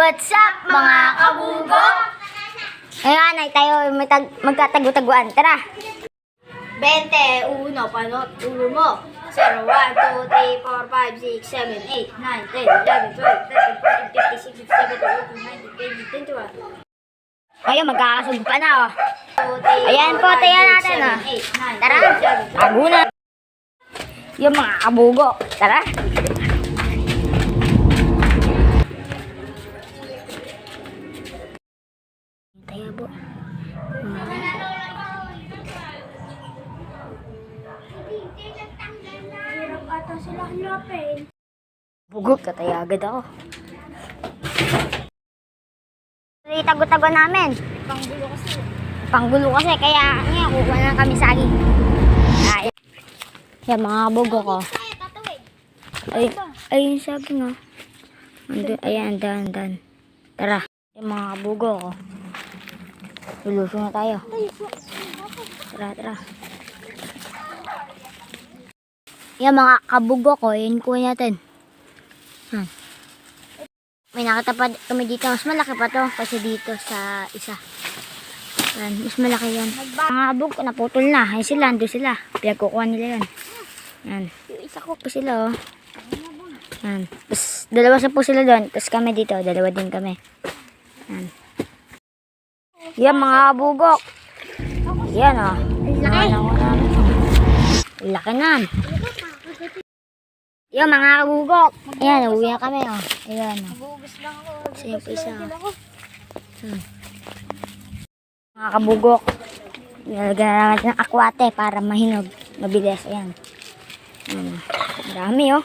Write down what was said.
What's up mga kabugok? Ngayon ay tayo magtatago-taguan. Tara! 20, uno, panot, ulo mo. 0, 1, 2, 3, 4, 5, 6, 7, 8, 9, 10, 11, 12, 13, 14, 15, 16, 17, 18, 19, 20, 21. Ngayon magkakasug pa na oh. 2, 3, Ayan po, tayo natin oh. Tara! Tago na! Yung mga kabugok. Tara! Tayo po. Hirap ata sila hanapin. Bugok, katay agad ako. Tago-tago namin. Panggulo kasi. Panggulo kasi, kaya ngayon kukuha na kami saging. Yan mga bugok ko. Ay, yung saging oh. Ayan, dan. Tara, yung mga bugok ko. Lulusong na tayo. Tara. Yan mga kabugok ko, yun kuha natin. May nakita pa kami dito. Mas malaki pa to kasi dito sa isa. Yan, mas malaki yan. Mga kabugok, naputol na. Ay sila, ando sila. Pinagkukuha nila yan. Yan. Yung isa ko pa sila oh. Yan. Tapos dalawa sa po sila doon. Tapos kami dito, dalawa din kami. Yan. Yan mga kabugok. Yan oh. Laki na. Yan mga kabugok. Ayan, uwi na kami oh. Ayan oh. Nagugas lang ako. Sige pa isa. Mga kabugok. Nilagyan na natin ng akwate para mahinog. Mabilis. Ayan. Marami oh.